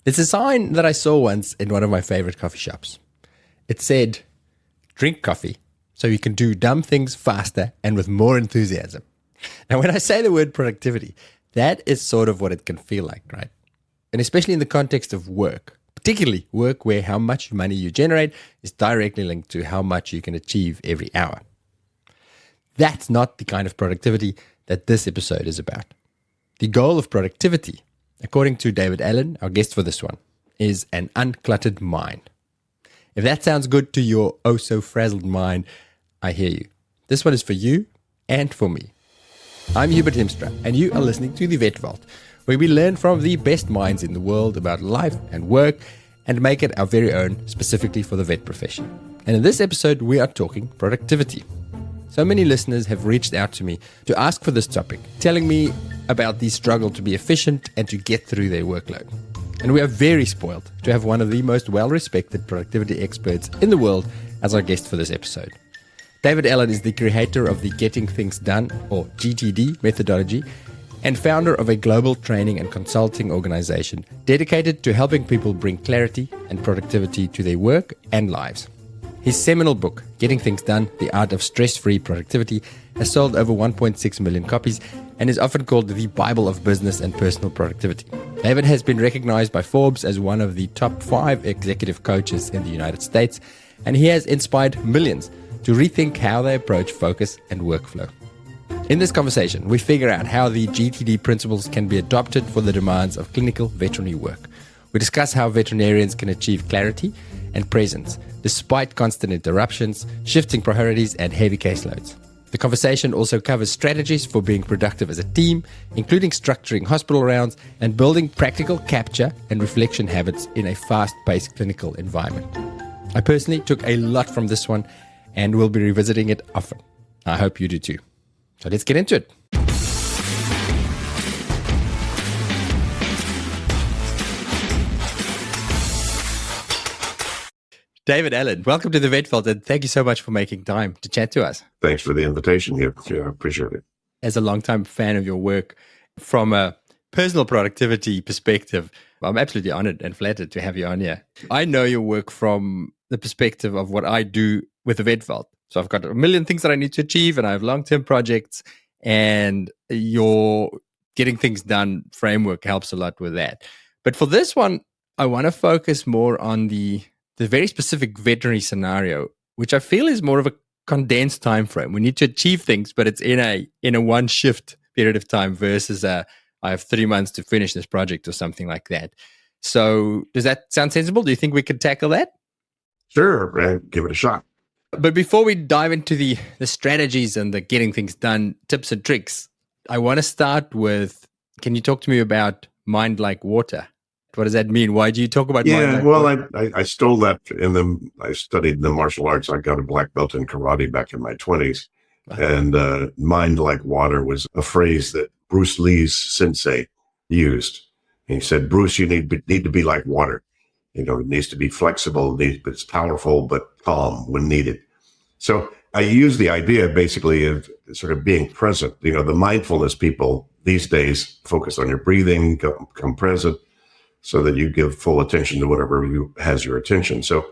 It's a sign that I saw once in one of my favorite coffee shops. It said, drink coffee so you can do dumb things faster and with more enthusiasm. Now, when I say the word productivity, that is sort of what it can feel like, right? And especially in the context of work, particularly work where how much money you generate is directly linked to how much you can achieve every hour. That's not the kind of productivity that this episode is about. The goal of productivity, according to David Allen, our guest for this one, is an uncluttered mind. If that sounds good to your oh-so-frazzled mind, I hear you. This one is for you and for me. I'm Hubert Hemstra, and you are listening to The Vet Vault, where we learn from the best minds in the world about life and work and make it our very own, specifically for the vet profession. And in this episode, we are talking productivity. So many listeners have reached out to me to ask for this topic, telling me about the struggle to be efficient and to get through their workload. And we are very spoiled to have one of the most well-respected productivity experts in the world as our guest for this episode. David Allen is the creator of the Getting Things Done, or GTD, methodology, and founder of a global training and consulting organization dedicated to helping people bring clarity and productivity to their work and lives. His seminal book, Getting Things Done, The Art of Stress-Free Productivity, has sold over 1.6 million copies and is often called the Bible of business and personal productivity. David has been recognized by Forbes as one of the top 5 executive coaches in the United States, and he has inspired millions to rethink how they approach focus and workflow. In this conversation, we figure out how the GTD principles can be adopted for the demands of clinical veterinary work. We discuss how veterinarians can achieve clarity and presence despite constant interruptions, shifting priorities, and heavy caseloads. The conversation also covers strategies for being productive as a team, including structuring hospital rounds and building practical capture and reflection habits in a fast-paced clinical environment. I personally took a lot from this one and will be revisiting it often. I hope you do too. So let's get into it. David Allen, welcome to the Vet Vault, and thank you so much for making time to chat to us. Thanks for the invitation here. Yeah, I appreciate it. As a longtime fan of your work, from a personal productivity perspective, I'm absolutely honored and flattered to have you on here. I know your work from the perspective of what I do with the Vet Vault. So I've got a million things that I need to achieve, and I have long-term projects, and your Getting Things Done framework helps a lot with that. But for this one, I want to focus more on the very specific veterinary scenario, which I feel is more of a condensed time frame. We need to achieve things, but it's in a one shift period of time versus I have 3 months to finish this project or something like that. So does that sound sensible? Do you think we could tackle that? Sure, give it a shot. But before we dive into the strategies and the getting things done tips and tricks, I want to start with, can you talk to me about mind like water? What does that mean? Why do you talk about mind like water? I stole that I studied the martial arts. I got a black belt in karate back in my 20s. Wow. And mind like water was a phrase that Bruce Lee's sensei used. And he said, Bruce, you need to be like water. It needs to be flexible, it's powerful, but calm when needed. So I use the idea basically of sort of being present. The mindfulness people these days focus on your breathing, become present, so that you give full attention to whatever has your attention. So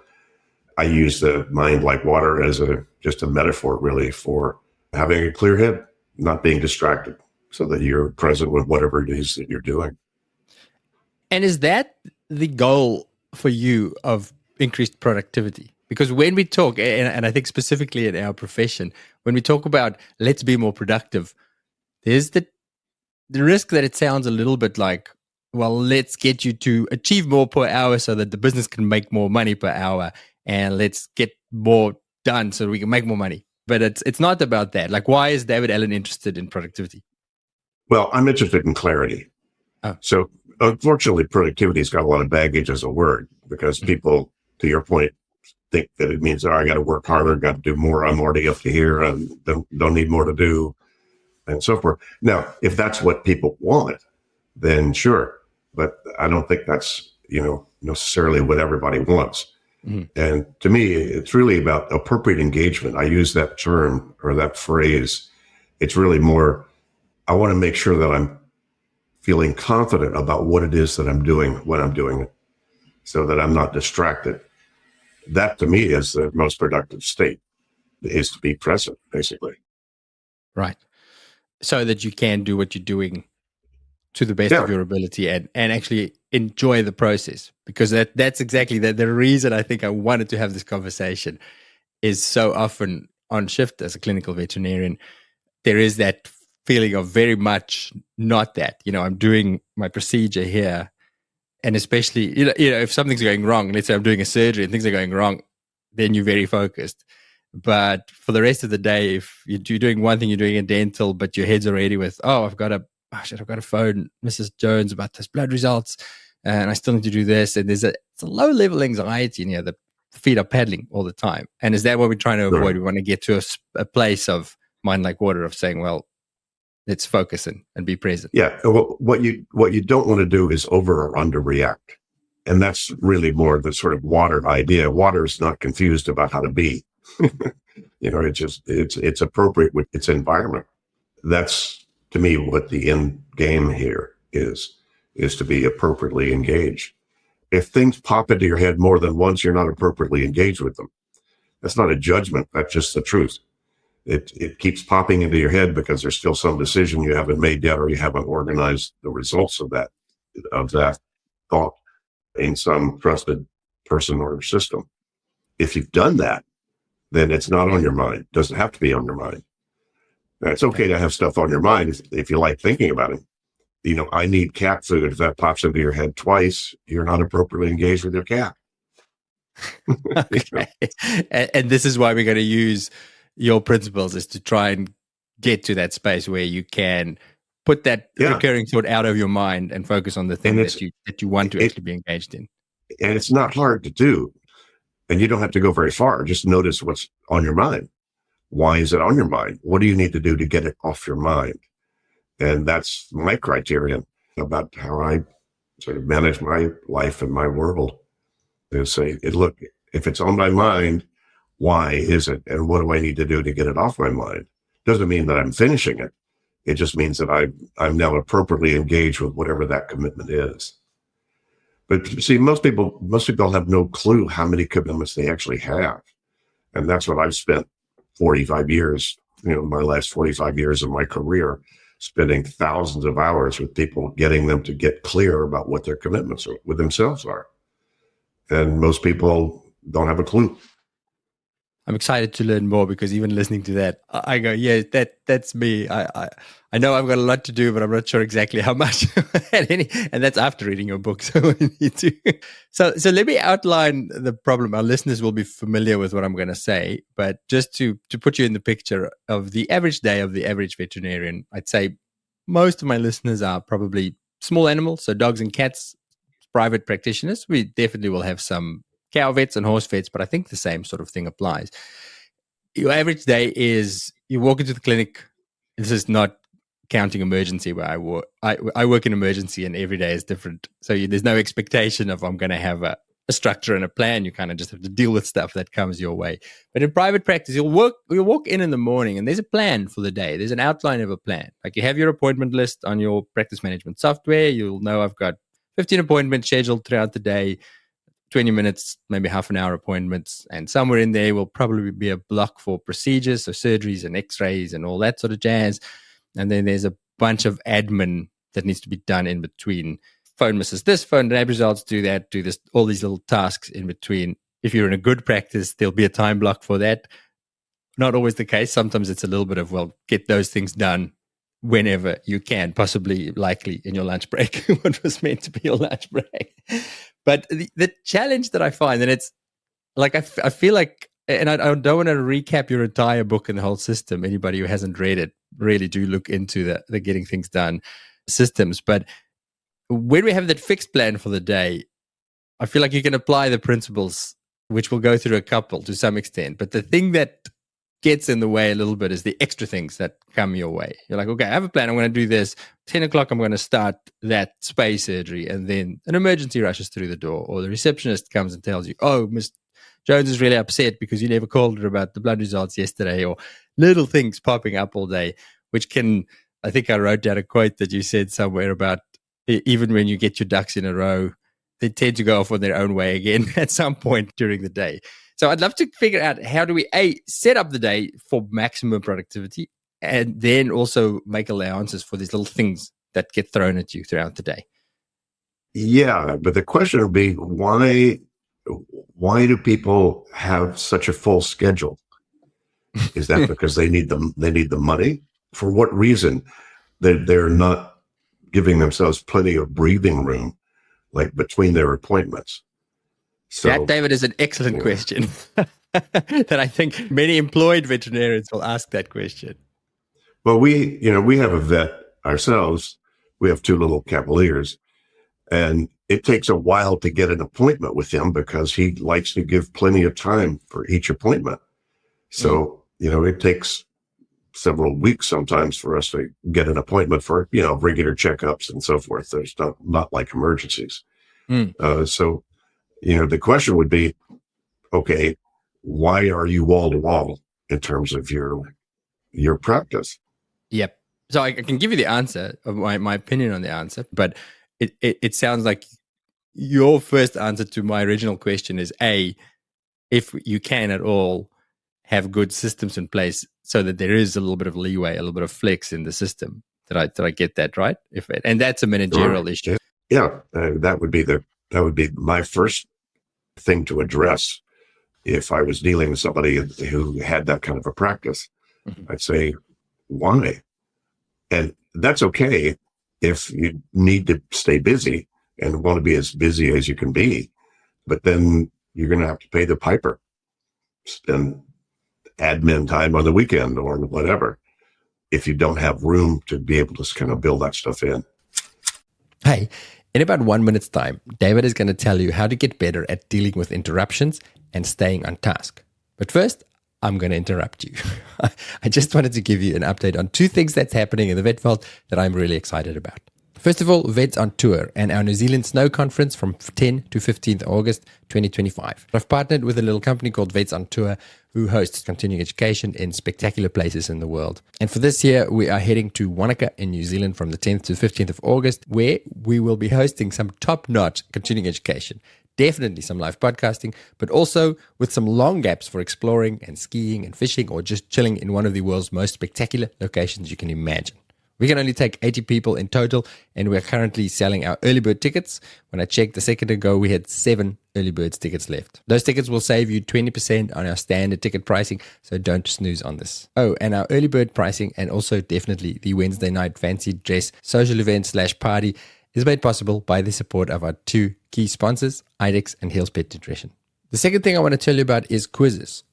I use the mind like water as just a metaphor really for having a clear head, not being distracted, so that you're present with whatever it is that you're doing. And is that the goal for you of increased productivity? Because when we talk, and I think specifically in our profession, when we talk about let's be more productive, there's the risk that it sounds a little bit like, well, let's get you to achieve more per hour so that the business can make more money per hour, and let's get more done so we can make more money. But it's not about that. Like, why is David Allen interested in productivity? Well, I'm interested in clarity. Oh. So unfortunately, productivity's got a lot of baggage as a word, because people, to your point, think that it means, I got to work harder, got to do more. I'm already up to here and don't need more to do, and so forth. Now, if that's what people want, then sure. But I don't think that's, necessarily what everybody wants. Mm-hmm. And to me, it's really about appropriate engagement. I use that term or that phrase. It's really more, I want to make sure that I'm feeling confident about what it is that I'm doing when I'm doing it. so that I'm not distracted. That to me is the most productive state, is to be present, basically. Right. So that you can do what you're doing to the best of Yeah. your ability and actually enjoy the process, because that's exactly the reason I think I wanted to have this conversation is so often on shift as a clinical veterinarian, there is that feeling of very much not that, I'm doing my procedure here. And especially, if something's going wrong, let's say I'm doing a surgery and things are going wrong, then you're very focused. But for the rest of the day, if you're doing one thing, you're doing a dental, but your head's already with, I've got to phone Mrs. Jones about this blood results, and I still need to do this. And it's a low level anxiety in here. The feet are paddling all the time. And is that what we're trying to avoid? Right. We want to get to a place of mind like water, of saying, well, let's focus and be present. Yeah. Well, what you don't want to do is over or under react. And that's really more the sort of water idea. Water is not confused about how to be. It's appropriate with its environment. That's, to me, what the end game here is to be appropriately engaged. If things pop into your head more than once, you're not appropriately engaged with them. That's not a judgment. That's just the truth. It keeps popping into your head because there's still some decision you haven't made yet, or you haven't organized the results of that thought in some trusted person or system. If you've done that, then it's not on your mind. It doesn't have to be on your mind. Now, it's okay to have stuff on your mind if you like thinking about it. I need cat food. If that pops into your head twice, you're not appropriately engaged with your cat. Okay. And this is why we're going to use your principles, is to try and get to that space where you can put that recurring thought out of your mind and focus on the thing that you want to actually be engaged in. And it's not hard to do. And you don't have to go very far. Just notice what's on your mind. Why is it on your mind? What do you need to do to get it off your mind? And that's my criterion about how I sort of manage my life and my world. Is say, look, if it's on my mind, why is it? And what do I need to do to get it off my mind? Doesn't mean that I'm finishing it. It just means that I'm now appropriately engaged with whatever that commitment is. But see, most people have no clue how many commitments they actually have. And that's what I've spent 45 years, my last 45 years of my career, spending thousands of hours with people, getting them to get clear about what their commitments with themselves are. And most people don't have a clue. I'm excited to learn more, because even listening to that, I go, yeah, that's me. I know I've got a lot to do, but I'm not sure exactly how much. And that's after reading your book. So I need to. So let me outline the problem. Our listeners will be familiar with what I'm going to say, but just to put you in the picture of the average day of the average veterinarian, I'd say most of my listeners are probably small animals, so dogs and cats, private practitioners. We definitely will have some cow vets and horse vets, but I think the same sort of thing applies. Your average day is you walk into the clinic. This is not counting emergency where I work. I work in emergency, and every day is different. So there's no expectation of I'm going to have a structure and a plan. You kind of just have to deal with stuff that comes your way. But in private practice, you'll walk in the morning, and there's a plan for the day. There's an outline of a plan. Like, you have your appointment list on your practice management software. You'll know I've got 15 appointments scheduled throughout the day. 20 minutes, maybe half an hour appointments. And somewhere in there will probably be a block for procedures, so surgeries and x-rays and all that sort of jazz. And then there's a bunch of admin that needs to be done in between. Phone Mrs. this, phone lab results, do that, do this, all these little tasks in between. If you're in a good practice, there'll be a time block for that. Not always the case. Sometimes it's a little bit of, well, get those things done whenever you can, possibly, likely in your lunch break, what was meant to be your lunch break. But the challenge that I find, and it's like, I feel like, and I don't want to recap your entire book and the whole system. Anybody who hasn't read it, really do look into the getting things done systems. But when we have that fixed plan for the day, I feel like you can apply the principles, which we'll go through a couple to some extent. But the thing that gets in the way a little bit is the extra things that come your way. You're like, okay, I have a plan. I'm going to do this. 10 o'clock, I'm going to start that space surgery. And then an emergency rushes through the door, or the receptionist comes and tells you, oh, Miss Jones is really upset because you never called her about the blood results yesterday, or little things popping up all day, which can, I think I wrote down a quote that you said somewhere about, even when you get your ducks in a row, they tend to go off on their own way again at some point during the day. So I'd love to figure out how do we set up the day for maximum productivity, and then also make allowances for these little things that get thrown at you throughout the day. Yeah, but the question would be, why do people have such a full schedule? Is that because they need the money? For what reason? They're not giving themselves plenty of breathing room, like between their appointments. So that, David, is an excellent question that I think many employed veterinarians will ask that question. Well, we have a vet ourselves. We have 2 little Cavaliers, and it takes a while to get an appointment with him because he likes to give plenty of time for each appointment. So, it takes several weeks sometimes for us to get an appointment for, regular checkups and so forth. There's not like emergencies. So, the question would be, okay, why are you wall to wall in terms of your practice? Yep. So I can give you the answer of my opinion on the answer, but it sounds like your first answer to my original question is if you can at all have good systems in place so that there is a little bit of leeway, a little bit of flex in the system. Did I get that right? And that's a managerial issue. Yeah, that would be my first thing to address if I was dealing with somebody who had that kind of a practice. Mm-hmm. I'd say, why? And that's okay if you need to stay busy and want to be as busy as you can be, but then you're going to have to pay the piper, spend admin time on the weekend or whatever, if you don't have room to be able to kind of build that stuff in. Hey, in about 1 minute's time, David is going to tell you how to get better at dealing with interruptions and staying on task. But first, I'm going to interrupt you. I just wanted to give you an update on 2 things that's happening in the vet world that I'm really excited about. First of all, Vets on Tour and our New Zealand Snow Conference from 10 to 15th August 2025. I've partnered with a little company called Vets on Tour who hosts continuing education in spectacular places in the world. And for this year, we are heading to Wanaka in New Zealand from the 10th to 15th of August, where we will be hosting some top-notch continuing education. Definitely some live podcasting, but also with some long gaps for exploring and skiing and fishing or just chilling in one of the world's most spectacular locations you can imagine. We can only take 80 people in total, and we're currently selling our early bird tickets. When I checked a second ago, we had 7 early birds tickets left. Those tickets will save you 20% on our standard ticket pricing, so don't snooze on this. Oh, and our early bird pricing, and also definitely the Wednesday night fancy dress social event / party, is made possible by the support of our 2 key sponsors, IDEX and Hill's Pet Nutrition. The second thing I want to tell you about is quizzes.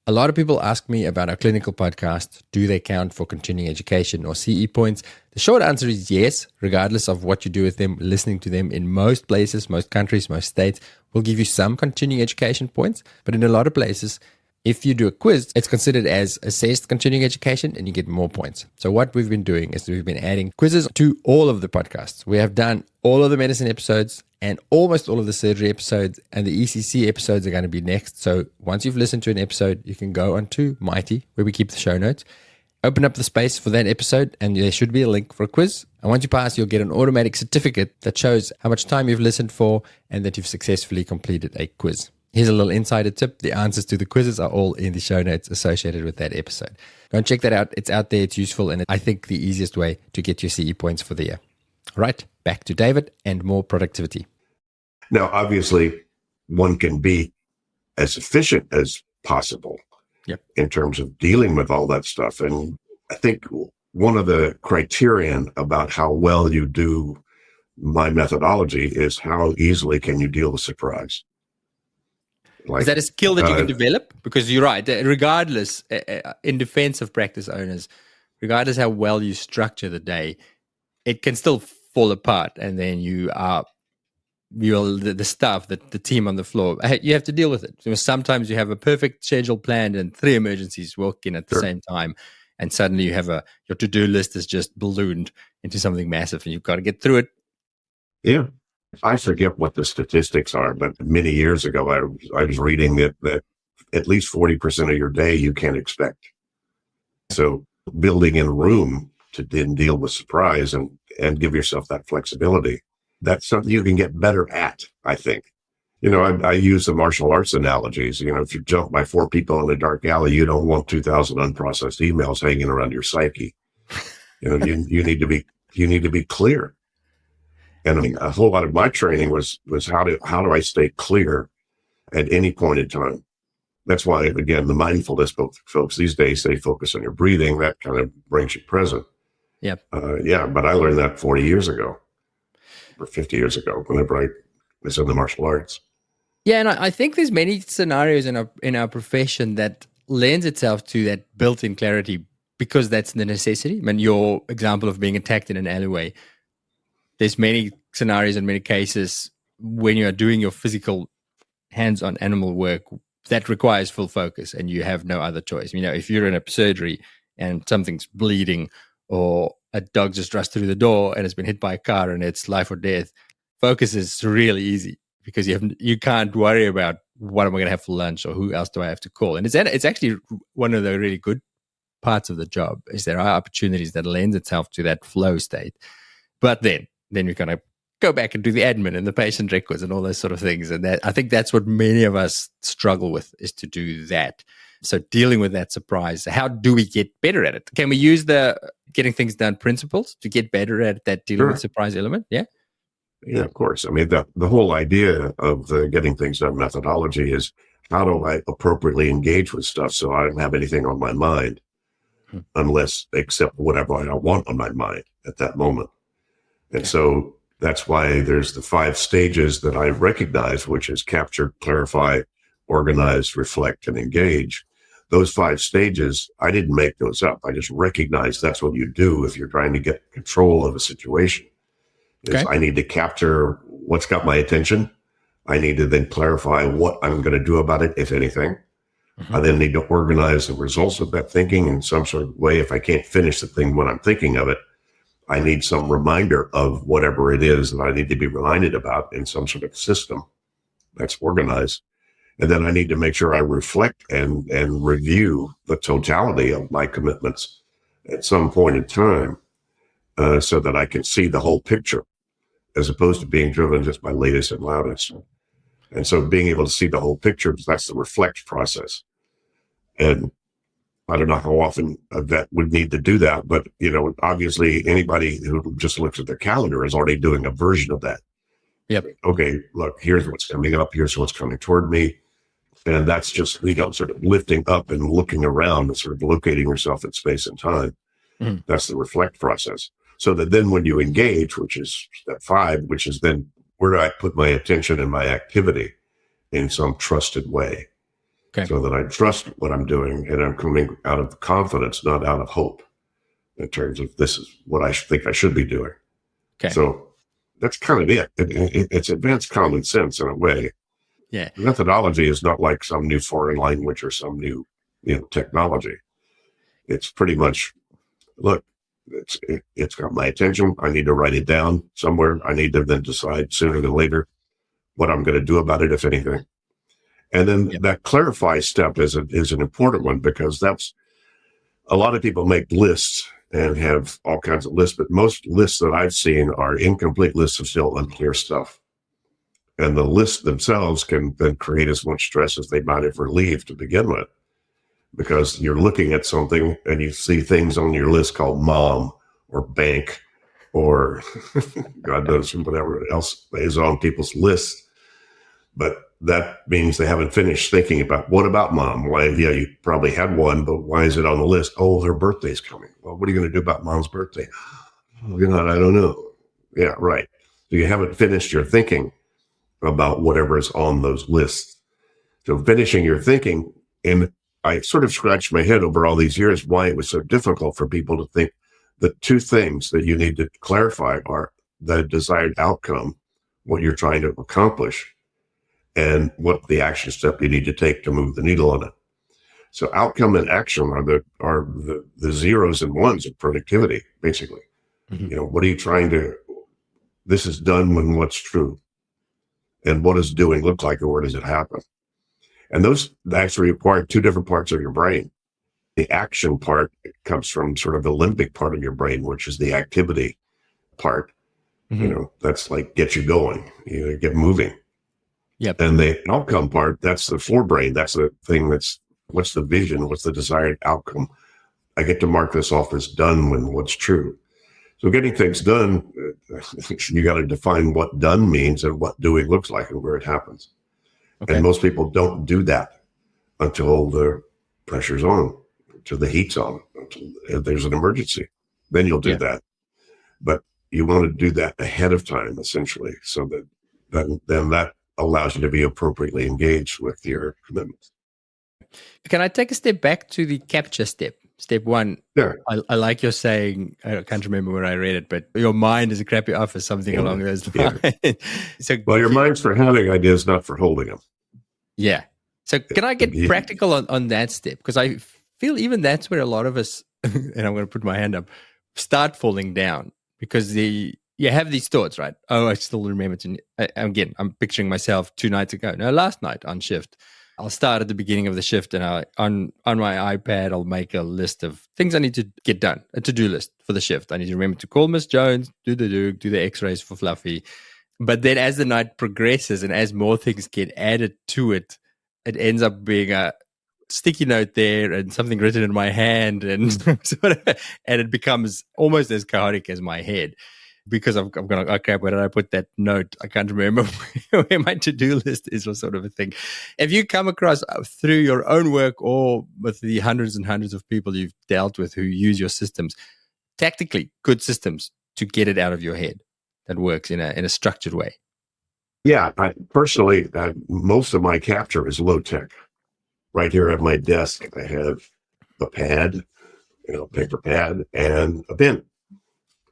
A lot of people ask me about our clinical podcast. Do they count for continuing education or CE points? The short answer is yes, regardless of what you do with them. Listening to them in most places, most countries, most states will give you some continuing education points. But in a lot of places, if you do a quiz, it's considered as assessed continuing education and you get more points. So what we've been doing is we've been adding quizzes to all of the podcasts. We have done all of the medicine episodes and almost all of the surgery episodes, and the ECC episodes are going to be next. So once you've listened to an episode, you can go onto Mighty, where we keep the show notes, open up the space for that episode, and there should be a link for a quiz. And once you pass, you'll get an automatic certificate that shows how much time you've listened for and that you've successfully completed a quiz. Here's a little insider tip. The answers to the quizzes are all in the show notes associated with that episode. Go and check that out. It's out there. It's useful. And I think the easiest way to get your CE points for the year. All right, back to David and more productivity. Now, obviously, one can be as efficient as possible in terms of dealing with all that stuff. And I think one of the criterion about how well you do my methodology is how easily can you deal with surprise. Like, is that a skill that you can develop? Because you're right, regardless, in defense of practice owners, regardless how well you structure the day, it can still fall apart. And then the staff, the team on the floor, you have to deal with it. So sometimes you have a perfect schedule planned and 3 emergencies walk in at the same time. And suddenly you have your to-do list is just ballooned into something massive and you've got to get through it. Yeah. I forget what the statistics are, but many years ago, I was reading that at least 40% of your day you can't expect. So building in room to then deal with surprise and give yourself that flexibility that's something you can get better at, I think. You know, I use the martial arts analogies. You know, if you jump by four people in a dark alley, you don't want 2,000 unprocessed emails hanging around your psyche. You know, you need to be clear. And I mean, a whole lot of my training was how do I stay clear at any point in time. That's why, again, the mindfulness folks these days, they focus on your breathing. That kind of brings you present. Yep. Yeah, but I learned that 40 years ago or 50 years ago, whenever I was in the martial arts. Yeah, and I think there's many scenarios in our profession that lends itself to that built-in clarity because that's the necessity. I mean, your example of being attacked in an alleyway, there's many scenarios and many cases when you are doing your physical hands-on animal work that requires full focus and you have no other choice. You know, if you're in a surgery and something's bleeding or a dog just rushed through the door and has been hit by a car and it's life or death, focus is really easy because you can't worry about what am I going to have for lunch or who else do I have to call. And it's actually one of the really good parts of the job is there are opportunities that lends itself to that flow state. But then you're going to go back and do the admin and the patient records and all those sort of things. And that I think that's what many of us struggle with is to do that. So dealing with that surprise, how do we get better at it? Can we use the getting things done principles to get better at that dealing with surprise element? Yeah. Yeah, of course. I mean, the whole idea of the getting things done methodology is how do I appropriately engage with stuff so I don't have anything on my mind unless except whatever I want on my mind at that moment. And so that's why there's the 5 stages that I recognize, which is capture, clarify, organize, reflect, and engage. Those 5 stages, I didn't make those up. I just recognize that's what you do if you're trying to get control of a situation. I need to capture what's got my attention. I need to then clarify what I'm going to do about it, if anything. I then need to organize the results of that thinking in some sort of way. If I can't finish the thing when I'm thinking of it, I need some reminder of whatever it is that I need to be reminded about in some sort of system that's organized. And then I need to make sure I reflect and review the totality of my commitments at some point in time so that I can see the whole picture as opposed to being driven just by latest and loudest. And so being able to see the whole picture, that's the reflect process. And I don't know how often a vet would need to do that, but, you know, obviously anybody who just looks at their calendar is already doing a version of that. Yep. Okay, look, here's what's coming up. Here's what's coming toward me. And that's just, you know, sort of lifting up and looking around and sort of locating yourself in space and time. That's the reflect process. So that then when you engage, which is step 5, which is then where do I put my attention and my activity in some trusted way? So that I trust what I'm doing and I'm coming out of confidence, not out of hope in terms of this is what I think I should be doing. So that's kind of it. It's advanced common sense in a way. Yeah. Methodology is not like some new foreign language or some new, you know, technology. It's pretty much, look, it's got my attention. I need to write it down somewhere. I need to then decide sooner than later what I'm going to do about it, if anything. And then that clarify step is an important one because that's a lot of people make lists and have all kinds of lists, but most lists that I've seen are incomplete lists of still unclear stuff. And the lists themselves can then create as much stress as they might have relieved to begin with, because you're looking at something and you see things on your list called mom or bank or God knows whatever else is on people's lists. But that means they haven't finished thinking about what about mom? Why, yeah, you probably had one, but why is it on the list? Oh, her birthday's coming. Well, what are you going to do about mom's birthday? Oh, God, I don't know. Yeah, right. So you haven't finished your thinking about whatever is on those lists. So finishing your thinking, and I sort of scratched my head over all these years why it was so difficult for people to think the 2 things that you need to clarify are the desired outcome, what you're trying to accomplish, and what the action step you need to take to move the needle on it. So outcome and action are the zeros and ones of productivity, basically. You know, what are you trying to, this is done when what's true. And what does doing look like, or where does it happen? And those actually require 2 different parts of your brain. The action part comes from sort of the limbic part of your brain, which is the activity part. That's like get you going, get moving. Yep. And the outcome part, that's the forebrain. That's the thing what's the vision? What's the desired outcome? I get to mark this off as done when what's true. So getting things done, you got to define what done means and what doing looks like and where it happens. Okay. And most people don't do that until the pressure's on, until the heat's on, until there's an emergency. Then you'll do that. But you want to do that ahead of time, essentially, so that then that allows you to be appropriately engaged with your commitments. Can I take a step back to the capture step? Step one. Yeah. I like your saying, I can't remember where I read it, but your mind is a crappy office, something along those lines. So, your mind's for having ideas, not for holding them. Yeah. So can I get practical on that step? Because I feel even that's where a lot of us, and I'm going to put my hand up, start falling down, because you have these thoughts, right? Oh, I still remember again, I'm picturing myself 2 nights ago. No, last night on shift. I'll start at the beginning of the shift, and on my iPad, I'll make a list of things I need to get done, a to-do list for the shift. I need to remember to call Miss Jones, do the x-rays for Fluffy. But then as the night progresses and as more things get added to it, it ends up being a sticky note there and something written in my hand, and and it becomes almost as chaotic as my head. Because I'm going, oh crap, where did I put that note? I can't remember where my to-do list is, or sort of a thing. If you come across through your own work or with the hundreds and hundreds of people you've dealt with who use your systems, tactically good systems to get it out of your head that works in a structured way. Yeah, personally, most of my capture is low tech. Right here at my desk, I have a pad, paper pad, and a pen.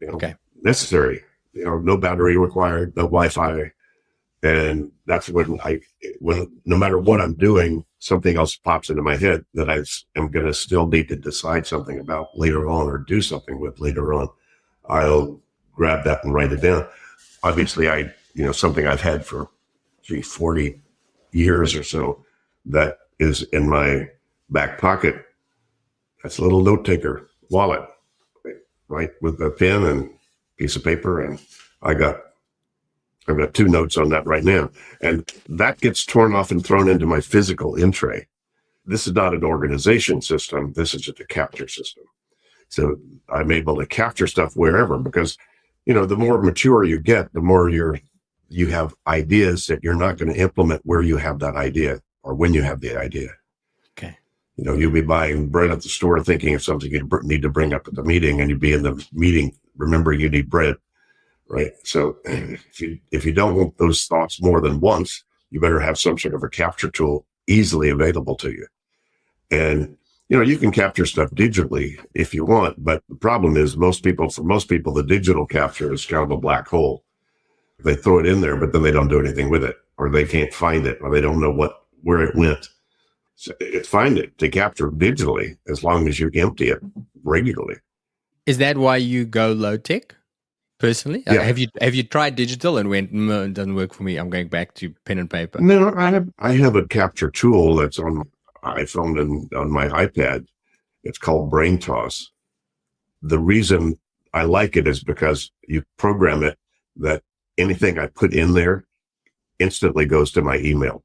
Okay. Necessary, no battery required, no Wi-Fi. And that's when no matter what I'm doing, something else pops into my head that I am going to still need to decide something about later on or do something with later on. I'll grab that and write it down. Obviously, something I've had for 40 years or so that is in my back pocket. That's a little note taker wallet, right? With a pen and piece of paper, and I've got 2 notes on that right now, and that gets torn off and thrown into my physical in tray. This is not an organization system. This is just a capture system. So I'm able to capture stuff wherever, because the more mature you get, the more you have ideas that you're not going to implement where you have that idea or when you have the idea. Okay. You'll be buying bread at the store thinking of something you need to bring up at the meeting, and you'd be in the meeting remembering you need bread, right? So if you don't want those thoughts more than once, you better have some sort of a capture tool easily available to you. And, you can capture stuff digitally if you want, but the problem is for most people, the digital capture is kind of a black hole. They throw it in there, but then they don't do anything with it, or they can't find it, or they don't know where it went. So it's fine to capture digitally as long as you empty it regularly. Is that why you go low tech personally? Yeah. Have you tried digital and went, it doesn't work for me, I'm going back to pen and paper? No, I have a capture tool that's on my iPhone and on my iPad. It's called Brain Toss. The reason I like it is because you program it that anything I put in there instantly goes to my email.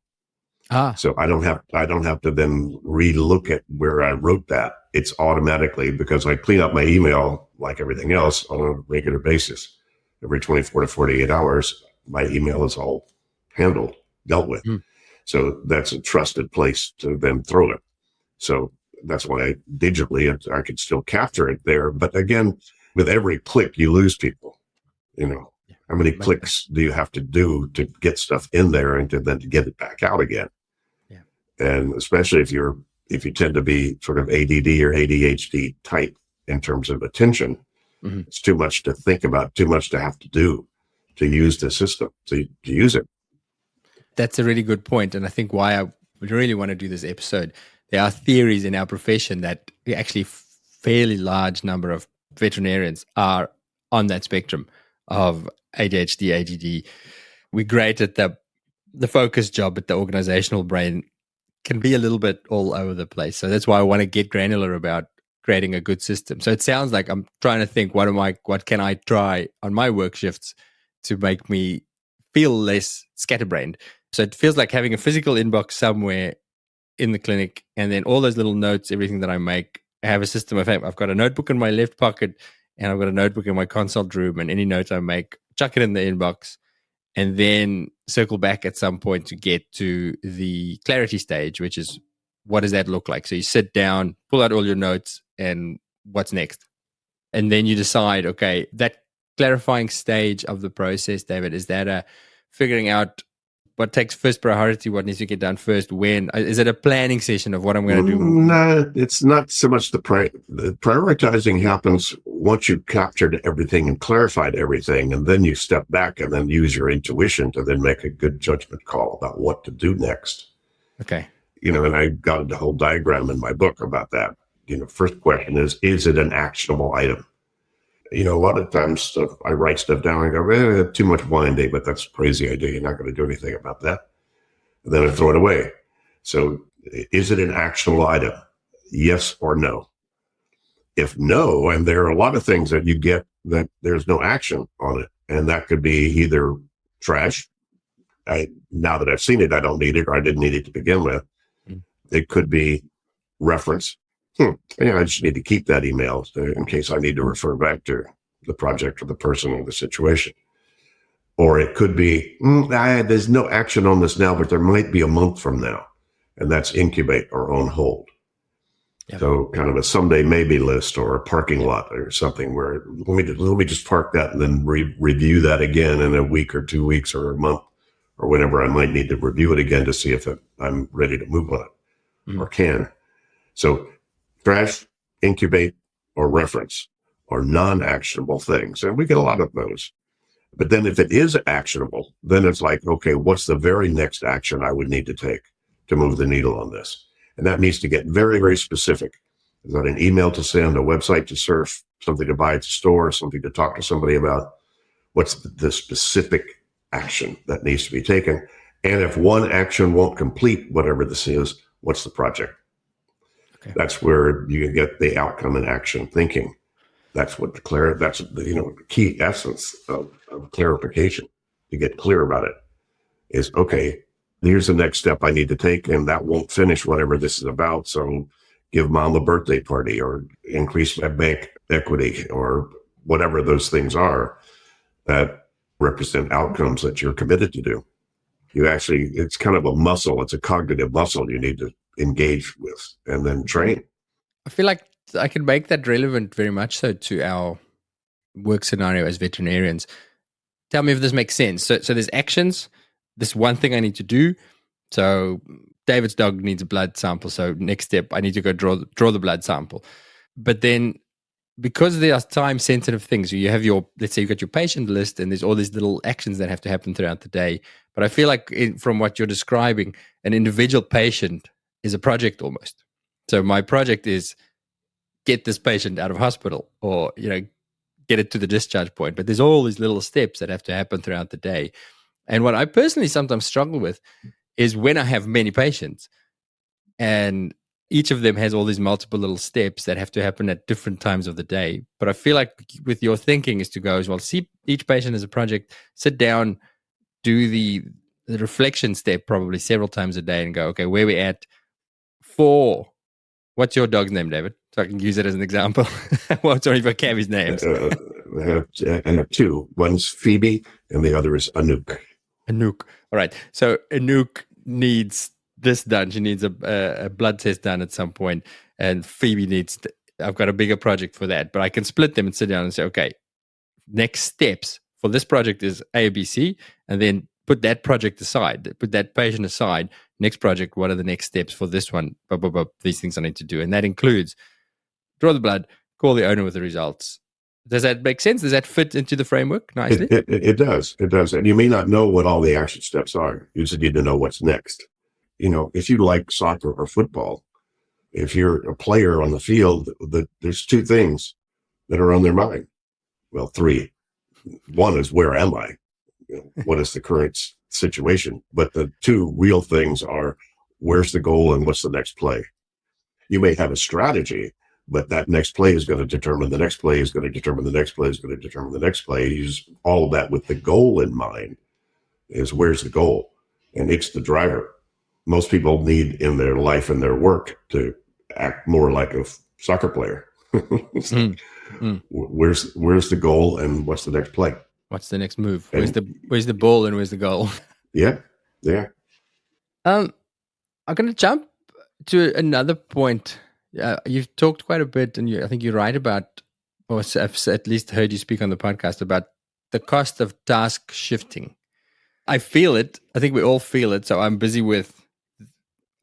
So I don't have to then re-look at where I wrote that. It's automatically, because I clean up my email like everything else on a regular basis. Every 24 to 48 hours, my email is all dealt with. So that's a trusted place to then throw it. So that's why digitally I could still capture it there. But again, with every click, you lose people. How many clicks do you have to do to get stuff in there and to get it back out again? And especially if you tend to be sort of ADD or ADHD type in terms of attention, it's too much to think about, too much to have to do to use the system, to use it. That's a really good point. And I think why I really want to do this episode, there are theories in our profession that actually fairly large number of veterinarians are on that spectrum of ADHD, ADD. We're great at the focus job, but the organizational brain can be a little bit all over the place. So that's why I want to get granular about creating a good system. So it sounds like I'm trying to think, what can I try on my work shifts to make me feel less scatterbrained. So it feels like having a physical inbox somewhere in the clinic, and then all those little notes, everything that I make, I have a system of, I've got a notebook in my left pocket, and I've got a notebook in my consult room, and any notes I make, chuck it in the inbox, and then circle back at some point to get to the clarity stage, which is, what does that look like? So you sit down, pull out all your notes, and what's next? And then you decide, okay, that clarifying stage of the process, David, is that a figuring out what takes first priority, what needs to get done first, when? Is it a planning session of what I'm going to do? No, it's not so much the prioritizing happens once you've captured everything and clarified everything, and then you step back and then use your intuition to then make a good judgment call about what to do next. Okay. And I got a whole diagram in my book about that. First question is it an actionable item? A lot of times I write stuff down and go, too much wine day, but that's a crazy idea. You're not going to do anything about that. And then I throw it away. So is it an actionable item? Yes or no? If no, and there are a lot of things that you get that there's no action on it, and that could be either trash. Now that I've seen it, I don't need it, or I didn't need it to begin with. It could be reference. I just need to keep that email in case I need to refer back to the project or the person or the situation. Or it could be, there's no action on this now, but there might be a month from now. And that's incubate or on hold. Yep. So kind of a someday maybe list, or a parking lot or something where let me just park that and then review that again in a week or 2 weeks or a month or whenever I might need to review it again to see if I'm ready to move on it or can. So trash, incubate, or reference, or non-actionable things. And we get a lot of those. But then if it is actionable, then it's like, okay, what's the very next action I would need to take to move the needle on this? And that needs to get very, very specific. Is that an email to send, a website to surf, something to buy at the store, something to talk to somebody about? What's the specific action that needs to be taken? And if one action won't complete whatever this is, what's the project? Okay. That's where you get the outcome and action thinking. That's what that's the key essence of clarification. To get clear about it is, okay, here's the next step I need to take, and that won't finish whatever this is about. So give mom a birthday party, or increase my bank equity, or whatever those things are that represent outcomes that you're committed to do. It's kind of a muscle. It's a cognitive muscle you need to engage with and then train. I feel like I can make that relevant very much so to our work scenario as veterinarians. Tell me if this makes sense. So there's actions. This one thing I need to do. So David's dog needs a blood sample. So next step, I need to go draw the blood sample. But then, because there are time-sensitive things, you have let's say you've got your patient list, and there's all these little actions that have to happen throughout the day. But I feel like from what you're describing, an individual patient is a project almost. So my project is get this patient out of hospital, or, get it to the discharge point. But there's all these little steps that have to happen throughout the day. And what I personally sometimes struggle with is when I have many patients, and each of them has all these multiple little steps that have to happen at different times of the day. But I feel like with your thinking is to go as well, see each patient as a project, sit down, do the reflection step probably several times a day, and go, okay, where we at for, what's your dog's name, David? So I can use it as an example. What's one of your Cavi's names? I have two. One's Phoebe, and the other is Anouk. Anouk. All right. So Anouk needs this done. She needs a blood test done at some point, and Phoebe needs I've got a bigger project for that, but I can split them and sit down and say, okay, next steps for this project is A, B, C, and then put that project aside, put that patient aside. Next project, what are the next steps for this one? These things I need to do. And that includes draw the blood, call the owner with the results. Does that make sense? Does that fit into the framework nicely? It does. It does. And you may not know what all the action steps are. You just need to know what's next. If you like soccer or football, if you're a player on the field, there's two things that are on their mind. Well, three. One is, where am I? What is the current situation? But the two real things are, where's the goal and what's the next play? You may have a strategy, But that next play is going to determine the next play is going to determine the next play is going to determine the next play. Use all of that with the goal in mind is where's the goal? And it's the driver. Most people need in their life and their work to act more like a soccer player. Where's the goal and what's the next play? What's the next move? Where's the ball and where's the goal? Yeah. I'm going to jump to another point. You've talked quite a bit, and I think you're right about, or I've at least heard you speak on the podcast about the cost of task shifting. I feel it. I think we all feel it. So I'm busy with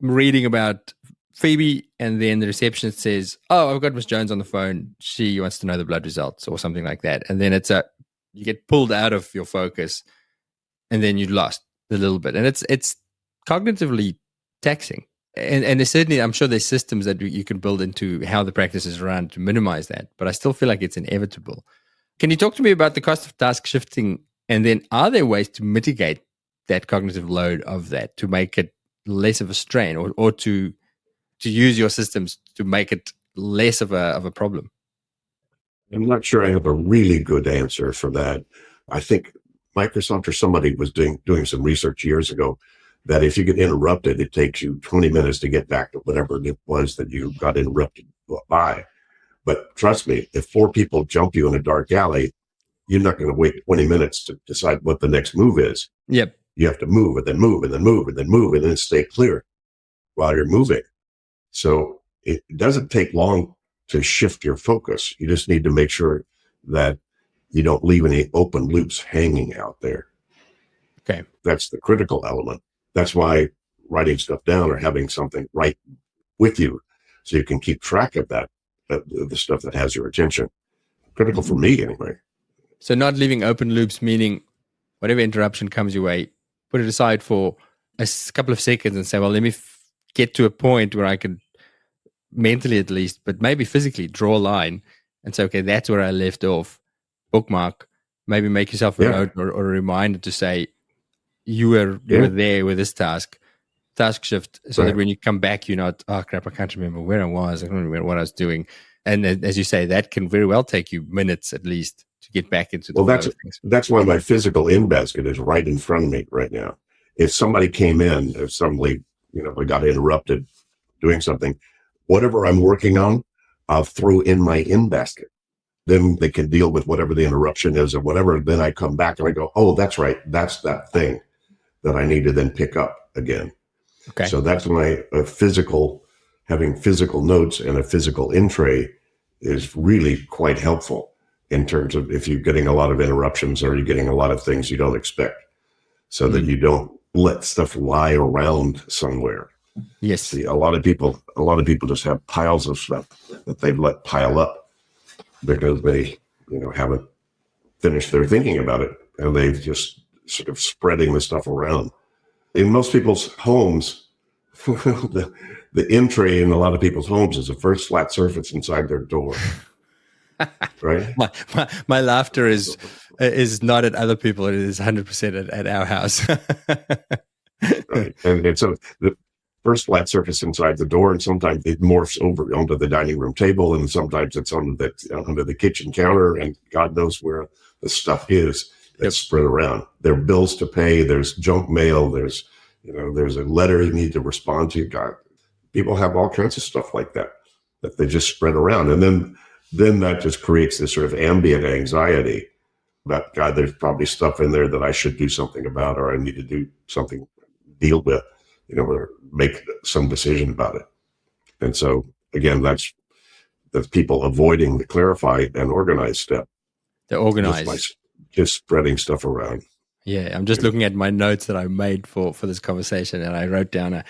reading about Phoebe, and then the receptionist says, "Oh, I've got Miss Jones on the phone. She wants to know the blood results," or something like that. And then you get pulled out of your focus, and then you lost a little bit, and it's cognitively taxing. And there's certainly, I'm sure there's systems that you can build into how the practice is run to minimize that, but I still feel like it's inevitable. Can you talk to me about the cost of task shifting? And then are there ways to mitigate that cognitive load of that, to make it less of a strain, or to use your systems to make it less of a problem? I'm not sure I have a really good answer for that. I think Microsoft or somebody was doing some research years ago that if you get interrupted, it takes you 20 minutes to get back to whatever it was that you got interrupted by. But trust me, if 4 people jump you in a dark alley, you're not going to wait 20 minutes to decide what the next move is. Yep. You have to move and then move and then move and then move and then stay clear while you're moving. So it doesn't take long to shift your focus. You just need to make sure that you don't leave any open loops hanging out there. Okay. That's the critical element. That's why writing stuff down or having something right with you so you can keep track of that, the stuff that has your attention. Critical for me anyway. So not leaving open loops, meaning whatever interruption comes your way, put it aside for a couple of seconds and say, well, let me get to a point where I can mentally at least, but maybe physically draw a line and say, okay, that's where I left off. Bookmark, maybe make yourself a note or a reminder to say, you were there with this task shift, so that when you come back, you're not, oh crap, I can't remember where I was. I don't remember what I was doing. And as you say, that can very well take you minutes at least to get back into the flow of things. That's why my physical in basket is right in front of me right now. If somebody came in, if somebody, I got interrupted doing something, whatever I'm working on, I'll throw in my in basket. Then they can deal with whatever the interruption is or whatever. Then I come back and I go, oh, that's right. That's that thing that I need to then pick up again. Okay. So that's my having physical notes and a physical in tray is really quite helpful in terms of if you're getting a lot of interruptions or you're getting a lot of things you don't expect, so that you don't let stuff lie around somewhere. Yes. See, a lot of people just have piles of stuff that they've let pile up because they, haven't finished their thinking about it, and they've just sort of spreading the stuff around. In most people's homes, the in tray in a lot of people's homes is the first flat surface inside their door. Right? My laughter is not at other people. It is 100% at our house. Right. And so the first flat surface inside the door, and sometimes it morphs over onto the dining room table, and sometimes it's under the kitchen counter, and God knows where the stuff is that's spread around. There are bills to pay. There's junk mail. There's a letter you need to respond to. God, people have all kinds of stuff like that they just spread around. And then that just creates this sort of ambient anxiety about, God, there's probably stuff in there that I should do something about, or I need to do something, deal with, or make some decision about it. And so, again, that's people avoiding the clarify and organize step. The organize. Just spreading stuff around. Yeah, I'm just looking at my notes that I made for this conversation, and I wrote down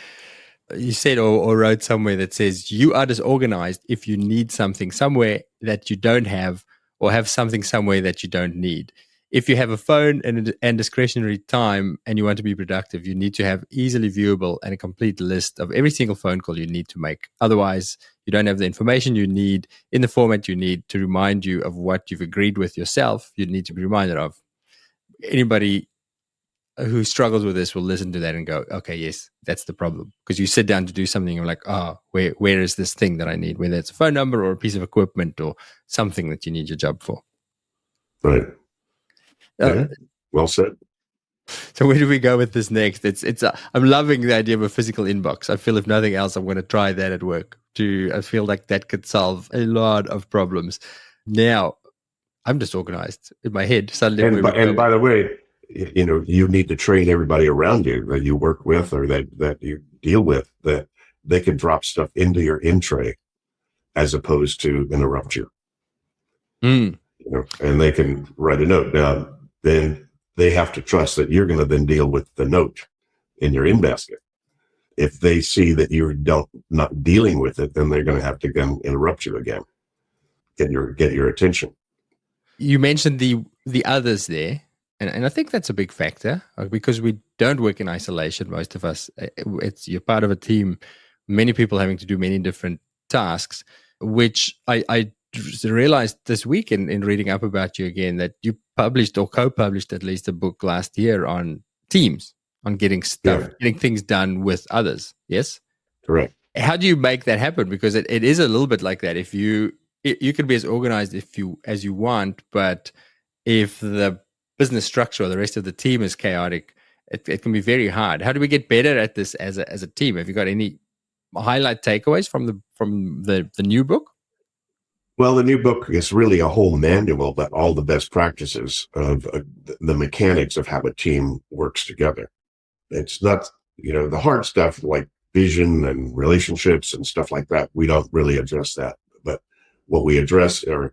you said or wrote somewhere that says, you are disorganized if you need something somewhere that you don't have, or have something somewhere that you don't need. If you have a phone and discretionary time and you want to be productive, you need to have easily viewable and a complete list of every single phone call you need to make. Otherwise, you don't have the information you need in the format you need to remind you of what you've agreed with yourself. You need to be reminded of. Anybody who struggles with this will listen to that and go, okay, yes, that's the problem. Because you sit down to do something, you're like, oh, where is this thing that I need? Whether it's a phone number or a piece of equipment or something that you need your job for. Right. Yeah. Well said. So where do we go with this next? I'm loving the idea of a physical inbox. I feel if nothing else, I'm going to try that at work. I feel like that could solve a lot of problems. Now, I'm disorganized in my head. Suddenly, and by the way, you need to train everybody around you that you work with or that you deal with, that they can drop stuff into your in tray as opposed to interrupt you. And they can write a note. Now, then they have to trust that you're going to then deal with the note in your in basket. If they see that you're not dealing with it, then they're going to have to again interrupt you again, get your attention. You mentioned the others there, and I think that's a big factor because we don't work in isolation. Most of us, you're part of a team, many people having to do many different tasks, which I realized this week in reading up about you again, that you published or co-published at least a book last year on teams, on getting things done with others. Yes? Correct. How do you make that happen? Because it is a little bit like that. If you can be as organized as you want, but if the business structure or the rest of the team is chaotic, it can be very hard. How do we get better at this as a team? Have you got any highlight takeaways from the new book? Well, the new book is really a whole manual that all the best practices of the mechanics of how a team works together. It's not, the hard stuff like vision and relationships and stuff like that. We don't really address that. But what we address are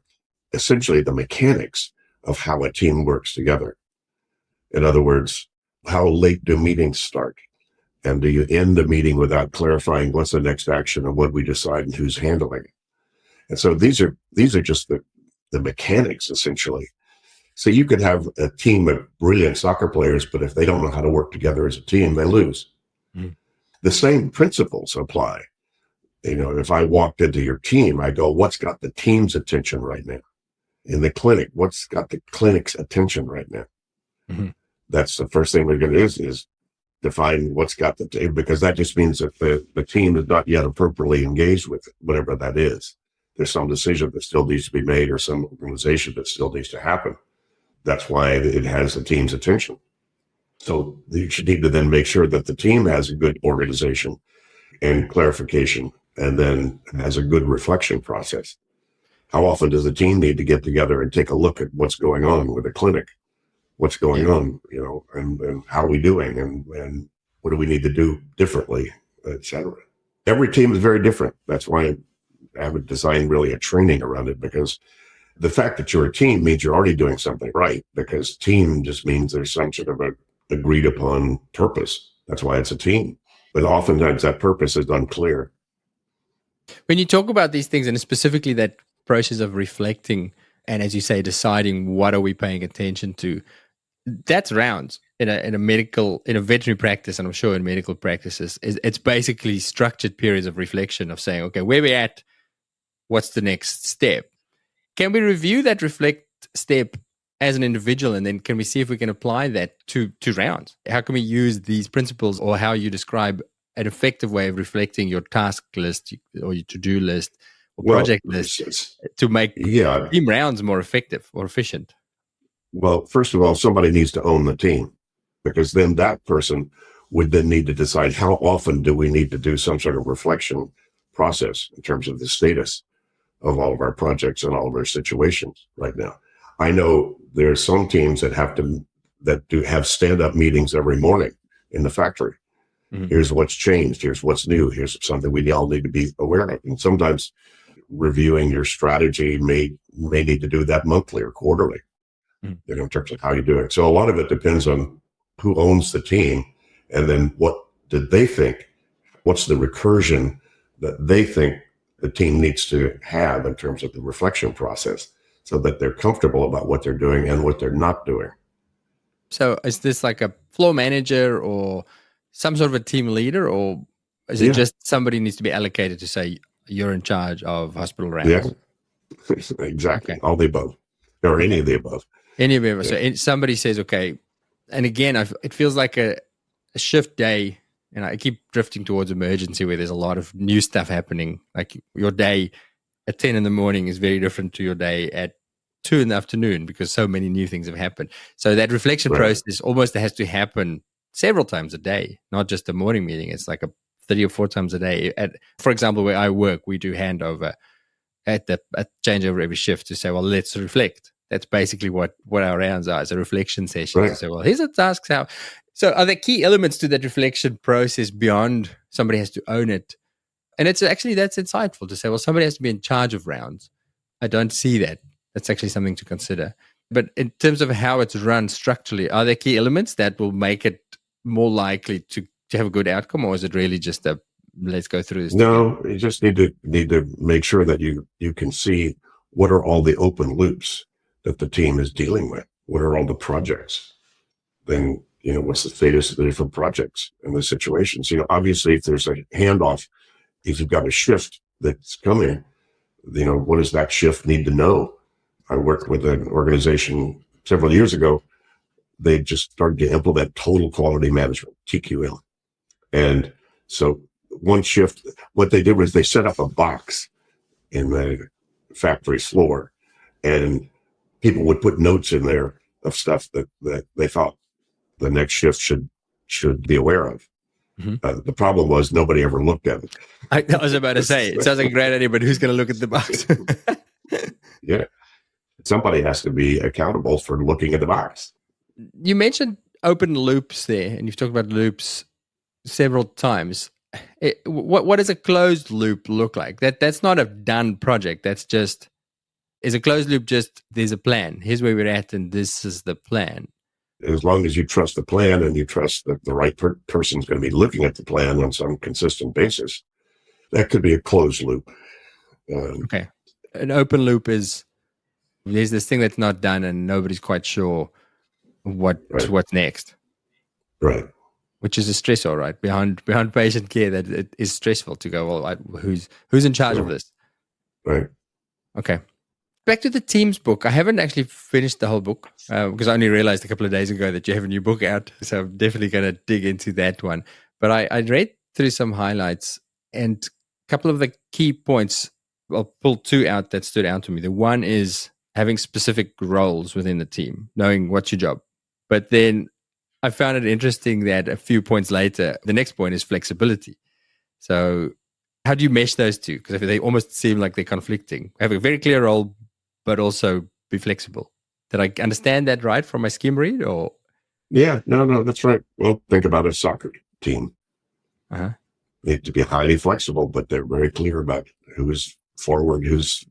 essentially the mechanics of how a team works together. In other words, how late do meetings start? And do you end the meeting without clarifying what's the next action and what we decide and who's handling it? And so these are just the mechanics, essentially. So you could have a team of brilliant soccer players, but if they don't know how to work together as a team, they lose. Mm. The same principles apply. If I walked into your team, I go, what's got the team's attention right now? In the clinic, what's got the clinic's attention right now? Mm-hmm. That's the first thing we're going to do is define what's got the team, because that just means that the team is not yet appropriately engaged with it, whatever that is. There's some decision that still needs to be made or some organization that still needs to happen. That's why it has the team's attention. So you should need to then make sure that the team has a good organization and clarification, and then has a good reflection process. How often does the team need to get together and take a look at what's going on with the clinic? What's going on, and how are we doing, and what do we need to do differently, et cetera. Every team is very different. That's why I haven't designed really a training around it, because the fact that you're a team means you're already doing something right, because team just means there's some sort of a agreed upon purpose. That's why it's a team. But oftentimes that purpose is unclear. When you talk about these things, and specifically that process of reflecting and, as you say, deciding what are we paying attention to, that's rounds in a veterinary practice, and I'm sure in medical practices, it's basically structured periods of reflection of saying, okay, where we're at, what's the next step? Can we review that reflect step as an individual, and then can we see if we can apply that to rounds? How can we use these principles, or how you describe an effective way of reflecting your task list or your to-do list or project list to make team rounds more effective or efficient? Well, first of all, somebody needs to own the team, because then that person would then need to decide how often do we need to do some sort of reflection process in terms of the status of all of our projects and all of our situations right now. I know there are some teams that have stand-up meetings every morning in the factory. Mm-hmm. Here's what's changed. Here's what's new. Here's something we all need to be aware of. And sometimes reviewing your strategy may need to do that monthly or quarterly, in terms of how you're doing. So a lot of it depends on who owns the team, and then what did they think? What's the recursion that they think the team needs to have in terms of the reflection process, so that they're comfortable about what they're doing and what they're not doing. So is this like a floor manager or some sort of a team leader, or is it just somebody needs to be allocated to say, you're in charge of hospital rounds? Yeah, exactly. Okay. All the above, or any of the above. Any of the above. So somebody says, okay, And again, it feels like a shift day, and I keep drifting towards emergency where there's a lot of new stuff happening. Like your day at 10 in the morning is very different to your day at 2 in the afternoon because so many new things have happened. So that reflection Right. process almost has to happen several times a day, not just a morning meeting. It's like 3 or 4 times a day. For example, where I work, we do handover at changeover every shift to say, well, let's reflect. That's basically what our rounds are. It's a reflection session to Right. say, well, here's the tasks. So are there key elements to that reflection process beyond somebody has to own it? And it's actually, that's insightful to say, well, somebody has to be in charge of rounds. I don't see that. That's actually something to consider. But in terms of how it's run structurally, are there key elements that will make it more likely to have a good outcome, or is it really just let's go through this together? No, you just need to make sure that you can see what are all the open loops that the team is dealing with. What are all the projects? Then, what's the status of the different projects and the situations? Obviously, if there's a handoff, if you've got a shift that's coming, what does that shift need to know? I worked with an organization several years ago. They just started to implement total quality management, TQM. And so one shift, what they did was they set up a box in the factory floor, and people would put notes in there of stuff that they thought the next shift should be aware of. Mm-hmm. The problem was nobody ever looked at it. I was about to say, it sounds like a great idea, but who's going to look at the box? Yeah. Somebody has to be accountable for looking at the box. You mentioned open loops there, and you've talked about loops several times. What does a closed loop look like? That's not a done project. That's just, is a closed loop just, there's a plan. Here's where we're at, and this is the plan. As long as you trust the plan and you trust that the right person's going to be looking at the plan on some consistent basis, that could be a closed loop. Okay. An open loop is, there's this thing that's not done and nobody's quite sure what's next. Right. Which is a stressor, right? Behind patient care, that it is stressful to go, well, who's in charge of this? Right. Okay. Back to the Teams book. I haven't actually finished the whole book because I only realized a couple of days ago that you have a new book out. So I'm definitely going to dig into that one. But I read through some highlights, and a couple of the key points, I'll pull 2 out that stood out to me. The one is having specific roles within the team, knowing what's your job. But then I found it interesting that a few points later, the next point is flexibility. So how do you mesh those two? Because they almost seem like they're conflicting. Have a very clear role, but also be flexible. Did I understand that right from my skim read? Or Yeah, no, that's right. Well, think about a soccer team. Uh-huh. They have to be highly flexible, but they're very clear about who's forward, who's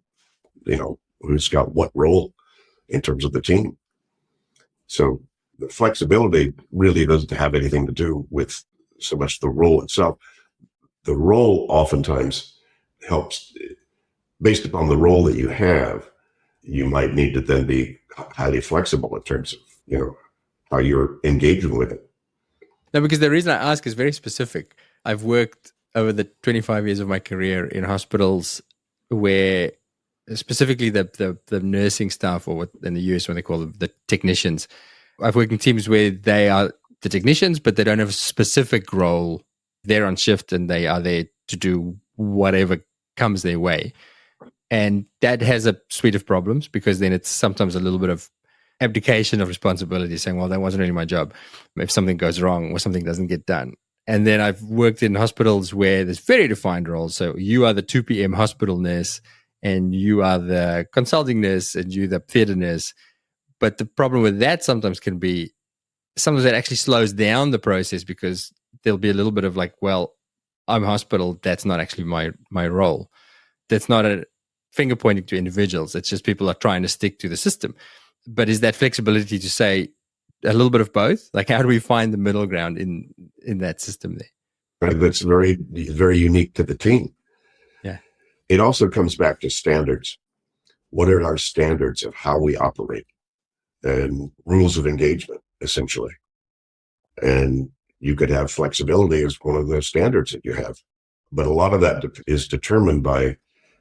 got what role in terms of the team. So the flexibility really doesn't have anything to do with so much the role itself. The role oftentimes helps based upon the role that you have. You might need to then be highly flexible in terms of, how you're engaging with it. No, because the reason I ask is very specific. I've worked over the 25 years of my career in hospitals where specifically the nursing staff, or what in the US when they call them the technicians. I've worked in teams where they are the technicians, but they don't have a specific role. They're on shift and they are there to do whatever comes their way. And that has a suite of problems, because then it's sometimes a little bit of abdication of responsibility, saying, well, that wasn't really my job if something goes wrong or something doesn't get done. And then I've worked in hospitals where there's very defined roles. So you are the 2 p.m. hospital nurse, and you are the consulting nurse, and you the theater nurse. But the problem with that sometimes can be, sometimes that actually slows down the process, because there'll be a little bit of like, well, I'm hospital. That's not actually my role. That's not a finger pointing to individuals. It's just people are trying to stick to the system. But is that flexibility to say a little bit of both? Like, how do we find the middle ground in that system there? Right? That's very, very unique to the team. Yeah. It also comes back to standards. What are our standards of how we operate, and rules of engagement, essentially? And you could have flexibility as one of the standards that you have. But a lot of that is determined by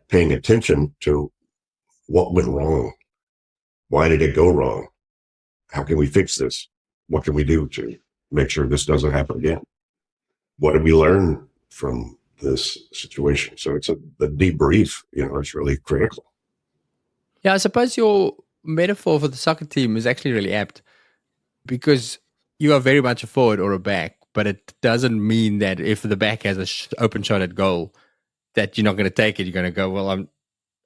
paying attention to what went wrong. Why did it go wrong? How can we fix this? what can we do to make sure this doesn't happen again? What did we learn from this situation? So it's the debrief, it's really critical. Yeah, I suppose your metaphor for the soccer team is actually really apt, because you are very much a forward or a back, but it doesn't mean that if the back has an open shot at goal, that you're not going to take it. You're going to go, well, I'm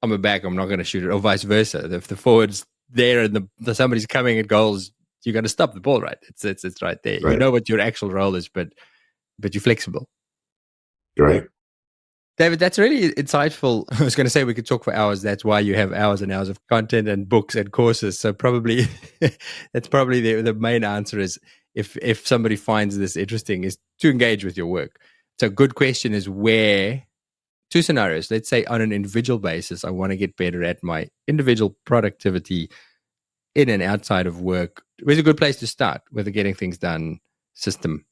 a back, I'm not going to shoot it, or vice versa. If the forward's there and somebody's coming at goals, you're going to stop the ball, right? It's right there. Right. You know what your actual role is, but you're flexible. Right. David, that's really insightful. I was going to say we could talk for hours. That's why you have hours and hours of content and books and courses. So probably that's probably the main answer is, if somebody finds this interesting, is to engage with your work. So good question is where, two scenarios. Let's say on an individual basis, I want to get better at my individual productivity in and outside of work. Where's a good place to start with the Getting Things Done system?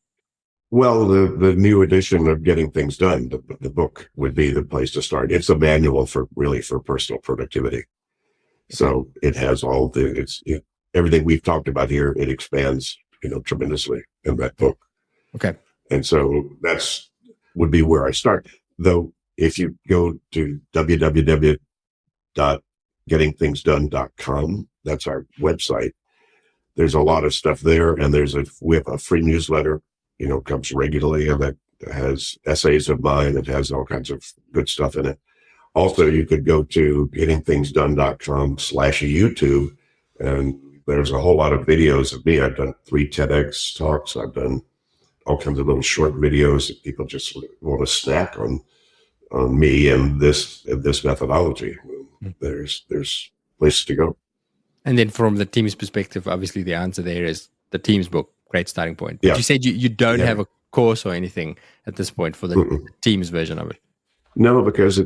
Well, the new edition of Getting Things Done, the book, would be the place to start. It's a manual for personal productivity. So it has all everything we've talked about here. It expands, tremendously in that book. Okay. And so would be where I start. Though, if you go to www.gettingthingsdone.com, that's our website. There's a lot of stuff there, and we have a free newsletter, comes regularly, and that has essays of mine. It has all kinds of good stuff in it. Also, you could go to gettingthingsdone.com/YouTube, and there's a whole lot of videos of me. I've done 3 TEDx talks. I've done all kinds of little short videos that people just want to snack on me and this methodology. There's places to go. And then from the team's perspective, obviously the answer there is the team's book. Great starting point. Yeah. But you said you don't have a course or anything at this point for the team's version of it. No, because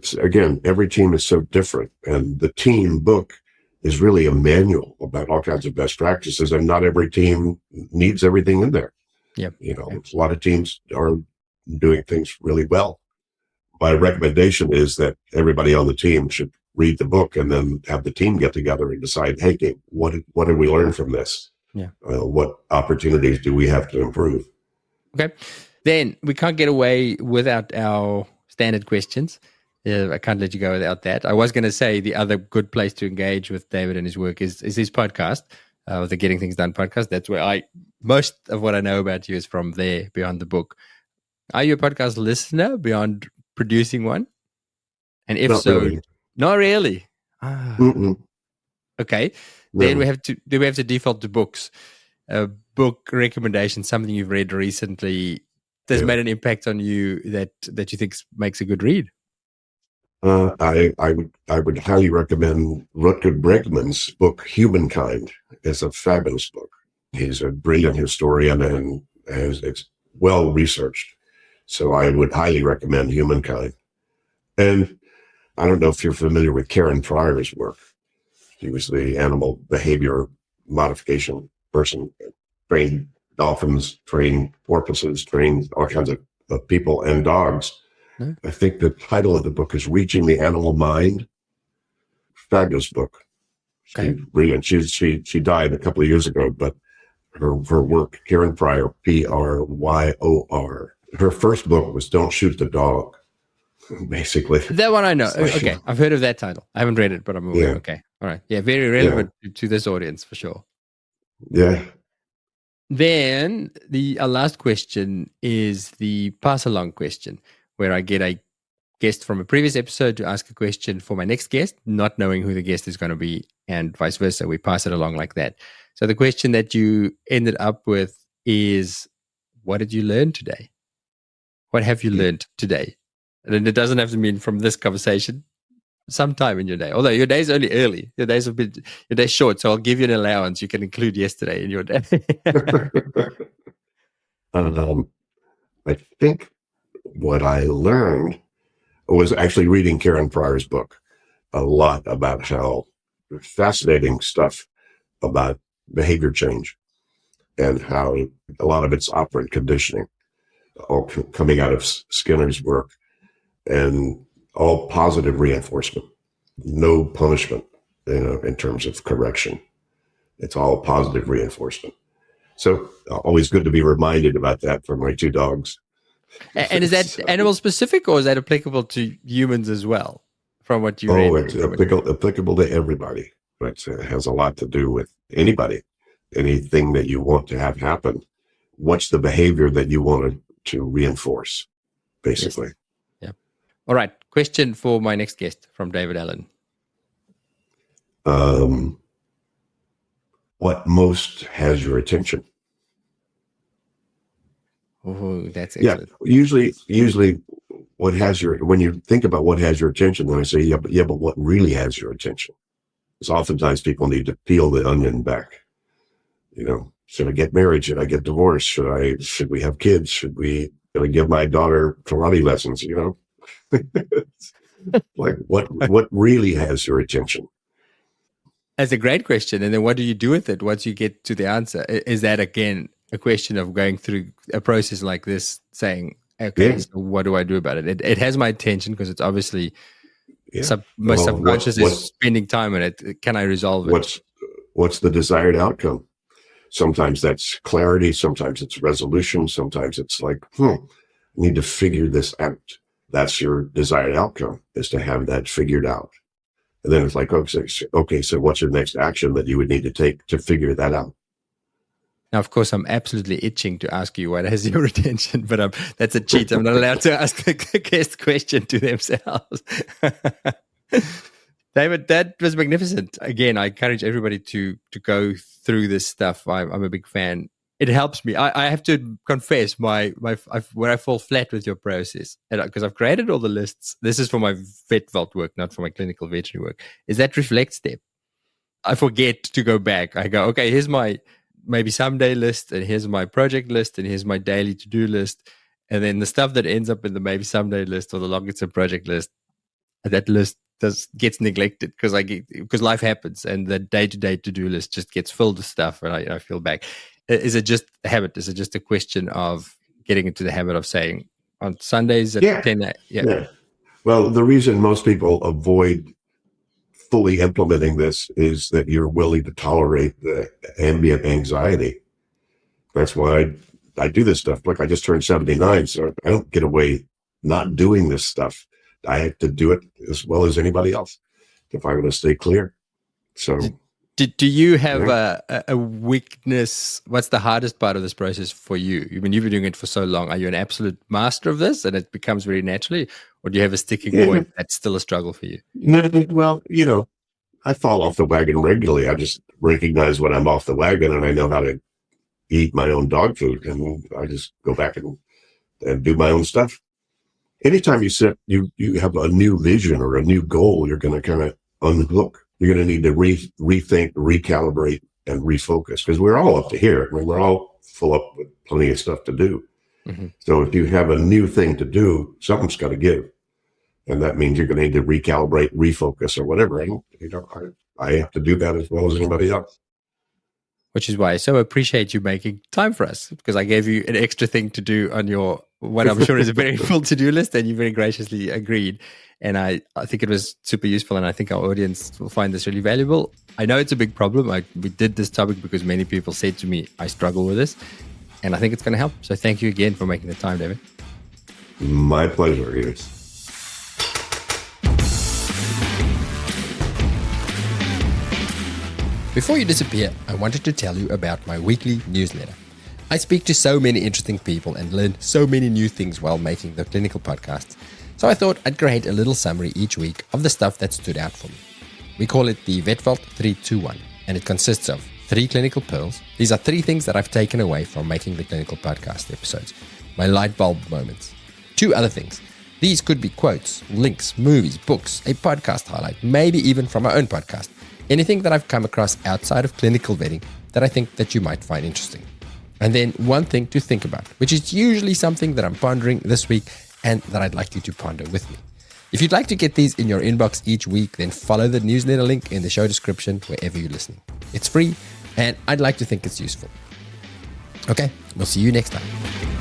every team is so different. And the team book is really a manual about all kinds of best practices, and not every team needs everything in there. Yeah. A lot of teams are doing things really well. My recommendation is that everybody on the team should read the book and then have the team get together and decide, hey, what did we learn from this? Yeah. What opportunities do we have to improve? Okay. Then we can't get away without our standard questions. I can't let you go without that. I was going to say the other good place to engage with David and his work is his podcast, the Getting Things Done podcast. That's where most of what I know about you is from there, beyond the book. Are you a podcast listener beyond producing one? And if not really. Okay. Then we have to default to books. A book recommendation, something you've read recently that's made an impact on you that you think makes a good read. I would highly recommend Rutger Bregman's book Humankind. It's a fabulous book. He's a brilliant historian and it's well researched. So I would highly recommend Humankind. And I don't know if you're familiar with Karen Pryor's work. She was the animal behavior modification person, trained dolphins, trained porpoises, trained all kinds of people and dogs. No. I think the title of the book is Reaching the Animal Mind. Fabulous book. Okay. She's brilliant. She died a couple of years ago, but her work, Karen Pryor, Pryor. Her first book was Don't Shoot the Dog. Basically. That one I know. Okay. I've heard of that title. I haven't read it, but I'm aware. Yeah. Okay. All right. Yeah. Very relevant to this audience for sure. Yeah. Then our last question is the pass along question, where I get a guest from a previous episode to ask a question for my next guest, not knowing who the guest is going to be, and vice versa. We pass it along like that. So the question that you ended up with is, what did you learn today? What have you learned today? And it doesn't have to mean from this conversation, sometime in your day. Although your day's only early. Your day's short, so I'll give you an allowance. You can include yesterday in your day. I think what I learned was actually reading Karen Pryor's book a lot about how fascinating stuff about behavior change and how a lot of it's operant conditioning, all coming out of Skinner's work, and all positive reinforcement, no punishment, in terms of correction. It's all positive reinforcement. So always good to be reminded about that for my two dogs. And is that animal specific, or is that applicable to humans as well? From what you read? Oh, it's applicable to everybody. But it has a lot to do with anybody, anything that you want to have happen. What's the behavior that you want to reinforce, basically? Yes. Yeah. All right. Question for my next guest from David Allen. What most has your attention? Oh, that's excellent. Yeah. Usually when you think about what has your attention, then I say, but what really has your attention? Because oftentimes people need to peel the onion back. Should I get married? Should I get divorced? Should we have kids? Should I give my daughter karate lessons? Like what really has your attention? That's a great question. And then what do you do with it once you get to the answer? Is that, again, a question of going through a process like this, saying, okay, so what do I do about it? It has my attention because it's obviously my subconscious is spending time on it. Can I resolve it? What's the desired outcome? Sometimes that's clarity. Sometimes it's resolution. Sometimes it's like, I need to figure this out. That's your desired outcome, is to have that figured out. And then it's like, okay, so what's your next action that you would need to take to figure that out? Now, of course, I'm absolutely itching to ask you what has your attention, but that's a cheat. I'm not allowed to ask the guest question to themselves. David, that was magnificent. Again, I encourage everybody to go through this stuff. I'm a big fan. It helps me. I have to confess where I fall flat with your process, because I've created all the lists. This is for my vet vault work, not for my clinical veterinary work. Is that reflect step? I forget to go back. I go, okay, here's my maybe someday list, and here's my project list, and here's my daily to-do list. And then the stuff that ends up in the maybe someday list or the longer term project list, that list gets neglected because life happens, and the day-to-day to-do list just gets filled with stuff, and I feel back. Is it just a habit? Is it just a question of getting into the habit of saying on Sundays at 10? Yeah. Well, the reason most people avoid fully implementing this is that you're willing to tolerate the ambient anxiety. That's why I do this stuff. Look, I just turned 79, so I don't get away not doing this stuff. I have to do it as well as anybody else if I want to stay clear. So, do you have a weakness? What's the hardest part of this process for you? I mean, you've been doing it for so long. Are you an absolute master of this and it becomes very naturally? Or do you have a sticking point that's still a struggle for you? Well, I fall off the wagon regularly. I just recognize when I'm off the wagon, and I know how to eat my own dog food, and I just go back and do my own stuff. Anytime you have a new vision or a new goal, you're going to kind of unhook. You're going to need to rethink, recalibrate, and refocus, because we're all up to here. I mean, we're all full up with plenty of stuff to do. Mm-hmm. So if you have a new thing to do, something's got to give. And that means you're going to need to recalibrate, refocus, or whatever. And, I have to do that as well as anybody else. Which is why I so appreciate you making time for us, because I gave you an extra thing to do on your, what I'm sure is a very full to-do list, and you very graciously agreed. And I think it was super useful, and I think our audience will find this really valuable. I know it's a big problem. We did this topic because many people said to me, I struggle with this, and I think it's going to help. So thank you again for making the time, David. My pleasure, Iris. Before you disappear, I wanted to tell you about my weekly newsletter. I speak to so many interesting people and learn so many new things while making the clinical podcasts. So I thought I'd create a little summary each week of the stuff that stood out for me. We call it the VetVault 321, and it consists of 3 clinical pearls. These are 3 things that I've taken away from making the clinical podcast episodes. My light bulb moments. 2 other things. These could be quotes, links, movies, books, a podcast highlight, maybe even from my own podcast. Anything that I've come across outside of clinical vetting that I think that you might find interesting. And then 1 thing to think about, which is usually something that I'm pondering this week and that I'd like you to ponder with me. If you'd like to get these in your inbox each week, then follow the newsletter link in the show description wherever you're listening. It's free, and I'd like to think it's useful. Okay, we'll see you next time.